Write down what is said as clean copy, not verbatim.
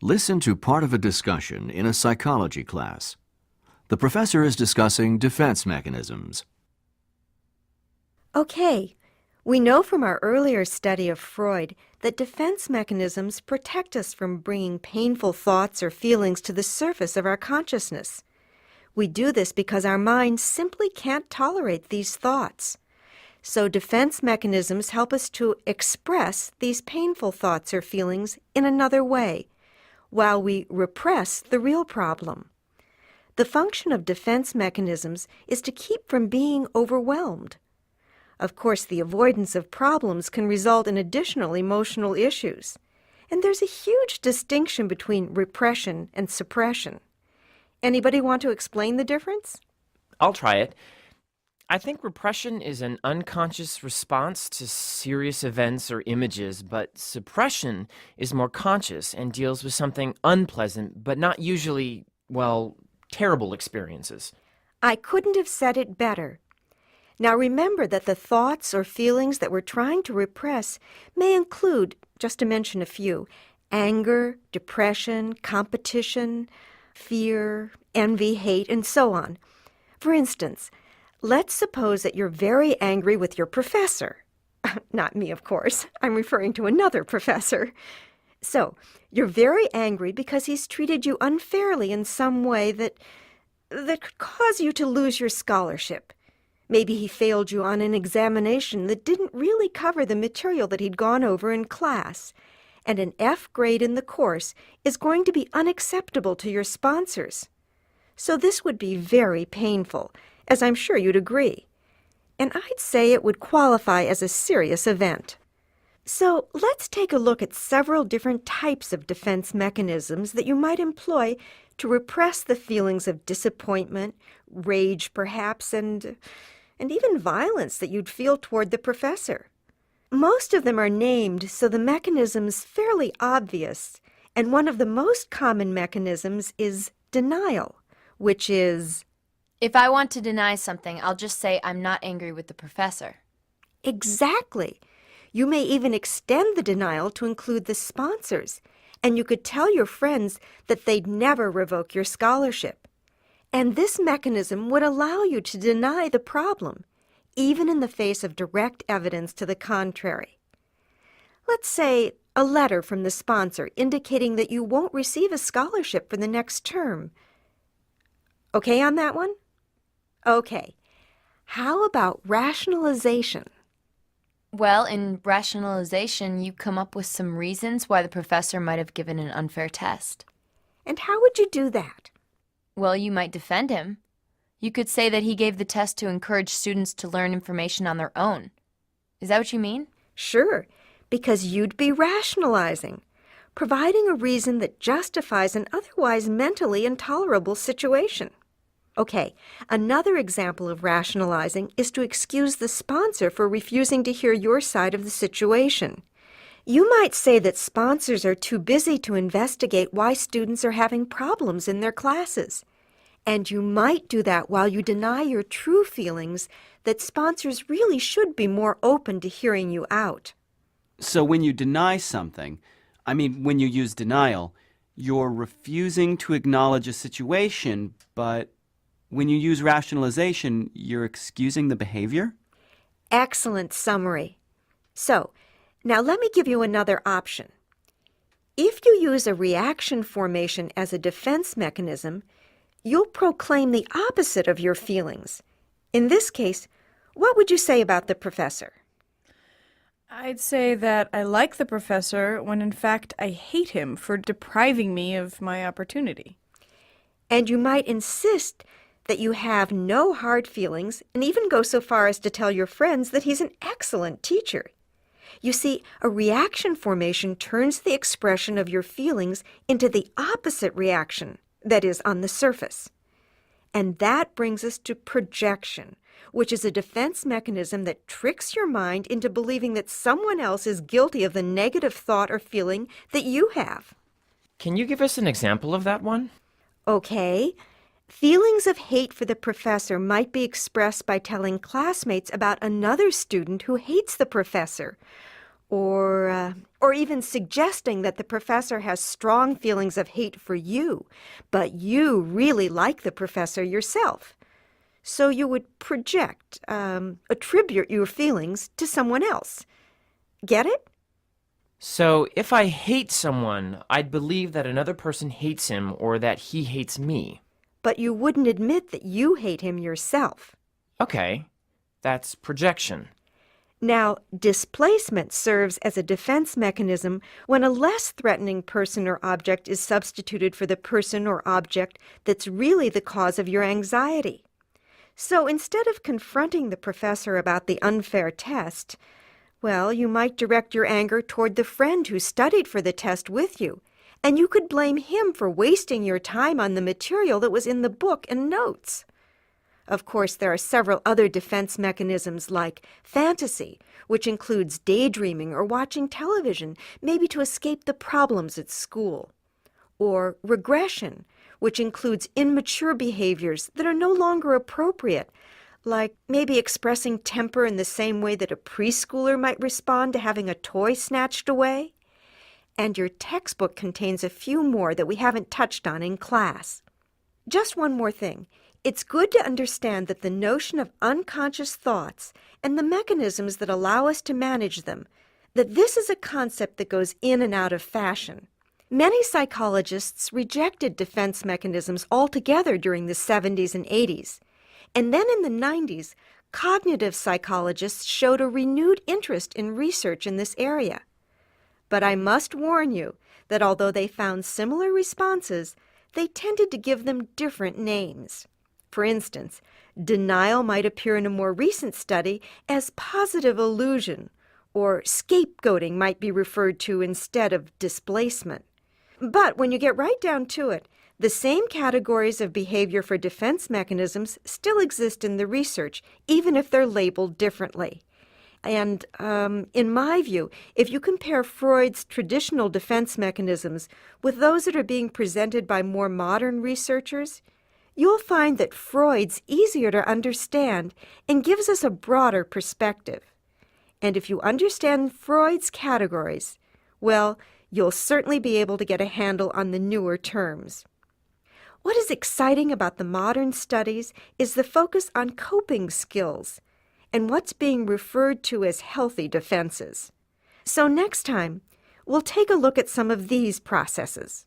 Listen to part of a discussion in a psychology class. The professor is discussing defense mechanisms. Okay, we know from our earlier study of Freud that defense mechanisms protect us from bringing painful thoughts or feelings to the surface of our consciousness. We do this because our mind simply can't tolerate these thoughts. So defense mechanisms help us to express these painful thoughts or feelings in another way, while we repress the real problem. The function of defense mechanisms is to keep from being overwhelmed. Of course, the avoidance of problems can result in additional emotional issues. And there's a huge distinction between repression and suppression. Anybody want to explain the difference? I'll try it. I think repression is an unconscious response to serious events or images, but suppression is more conscious and deals with something unpleasant, but not usually, well, terrible experiences. I couldn't have said it better. Now remember that the thoughts or feelings that we're trying to repress may include, just to mention a few, anger, depression, competition, fear, envy, hate, and so on. For instance, let's suppose that you're very angry with your professor. Not me, of course. I'm referring to another professor. So, you're very angry because he's treated you unfairly in some way that could cause you to lose your scholarship. Maybe he failed you on an examination that didn't really cover the material that he'd gone over in class, and an F grade in the course is going to be unacceptable to your sponsors. So this would be very painful, as I'm sure you'd agree. And I'd say it would qualify as a serious event. So let's take a look at several different types of defense mechanisms that you might employ to repress the feelings of disappointment, rage perhaps, and even violence that you'd feel toward the professor. Most of them are named, so the mechanism's fairly obvious, and one of the most common mechanisms is denial, which is... If I want to deny something, I'll just say I'm not angry with the professor. Exactly. You may even extend the denial to include the sponsors, and you could tell your friends that they'd never revoke your scholarship. And this mechanism would allow you to deny the problem, even in the face of direct evidence to the contrary. Let's say a letter from the sponsor indicating that you won't receive a scholarship for the next term. Okay on that one? Okay. How about rationalization? Well, in rationalization, you come up with some reasons why the professor might have given an unfair test. And how would you do that? Well, you might defend him. You could say that he gave the test to encourage students to learn information on their own. Is that what you mean? Sure, because you'd be rationalizing, providing a reason that justifies an otherwise mentally intolerable situation. Okay, another example of rationalizing is to excuse the sponsor for refusing to hear your side of the situation. You might say that sponsors are too busy to investigate why students are having problems in their classes. And you might do that while you deny your true feelings that sponsors really should be more open to hearing you out. So when you deny something, when you use denial, you're refusing to acknowledge a situation, but when you use rationalization, you're excusing the behavior? Excellent summary. So, now let me give you another option. If you use a reaction formation as a defense mechanism, you'll proclaim the opposite of your feelings. In this case, what would you say about the professor? I'd say that I like the professor when in fact I hate him for depriving me of my opportunity. And you might insist that you have no hard feelings and even go so far as to tell your friends that he's an excellent teacher. You see, a reaction formation turns the expression of your feelings into the opposite reaction, that is, on the surface. And that brings us to projection, which is a defense mechanism that tricks your mind into believing that someone else is guilty of the negative thought or feeling that you have. Can you give us an example of that one? Okay. Feelings of hate for the professor might be expressed by telling classmates about another student who hates the professor, or even suggesting that the professor has strong feelings of hate for you, but you really like the professor yourself. So you would project, attribute your feelings to someone else. Get it? So if I hate someone, I'd believe that another person hates him or that he hates me. But you wouldn't admit that you hate him yourself. Okay, that's projection. Now, displacement serves as a defense mechanism when a less threatening person or object is substituted for the person or object that's really the cause of your anxiety. So instead of confronting the professor about the unfair test, well, you might direct your anger toward the friend who studied for the test with you, and you could blame him for wasting your time on the material that was in the book and notes. Of course, there are several other defense mechanisms like fantasy, which includes daydreaming or watching television, maybe to escape the problems at school. Or regression, which includes immature behaviors that are no longer appropriate, like maybe expressing temper in the same way that a preschooler might respond to having a toy snatched away. And your textbook contains a few more that we haven't touched on in class. Just one more thing. It's good to understand that the notion of unconscious thoughts and the mechanisms that allow us to manage them, that this is a concept that goes in and out of fashion. Many psychologists rejected defense mechanisms altogether during the 70s and 80s. And then in the 90s, cognitive psychologists showed a renewed interest in research in this area. But I must warn you that although they found similar responses, they tended to give them different names. For instance, denial might appear in a more recent study as positive illusion, or scapegoating might be referred to instead of displacement. But when you get right down to it, the same categories of behavior for defense mechanisms still exist in the research, even if they're labeled differently. And in my view, if you compare Freud's traditional defense mechanisms with those that are being presented by more modern researchers, you'll find that Freud's easier to understand and gives us a broader perspective. And if you understand Freud's categories, well, you'll certainly be able to get a handle on the newer terms. What is exciting about the modern studies is the focus on coping skills and what's being referred to as healthy defenses. So next time, we'll take a look at some of these processes.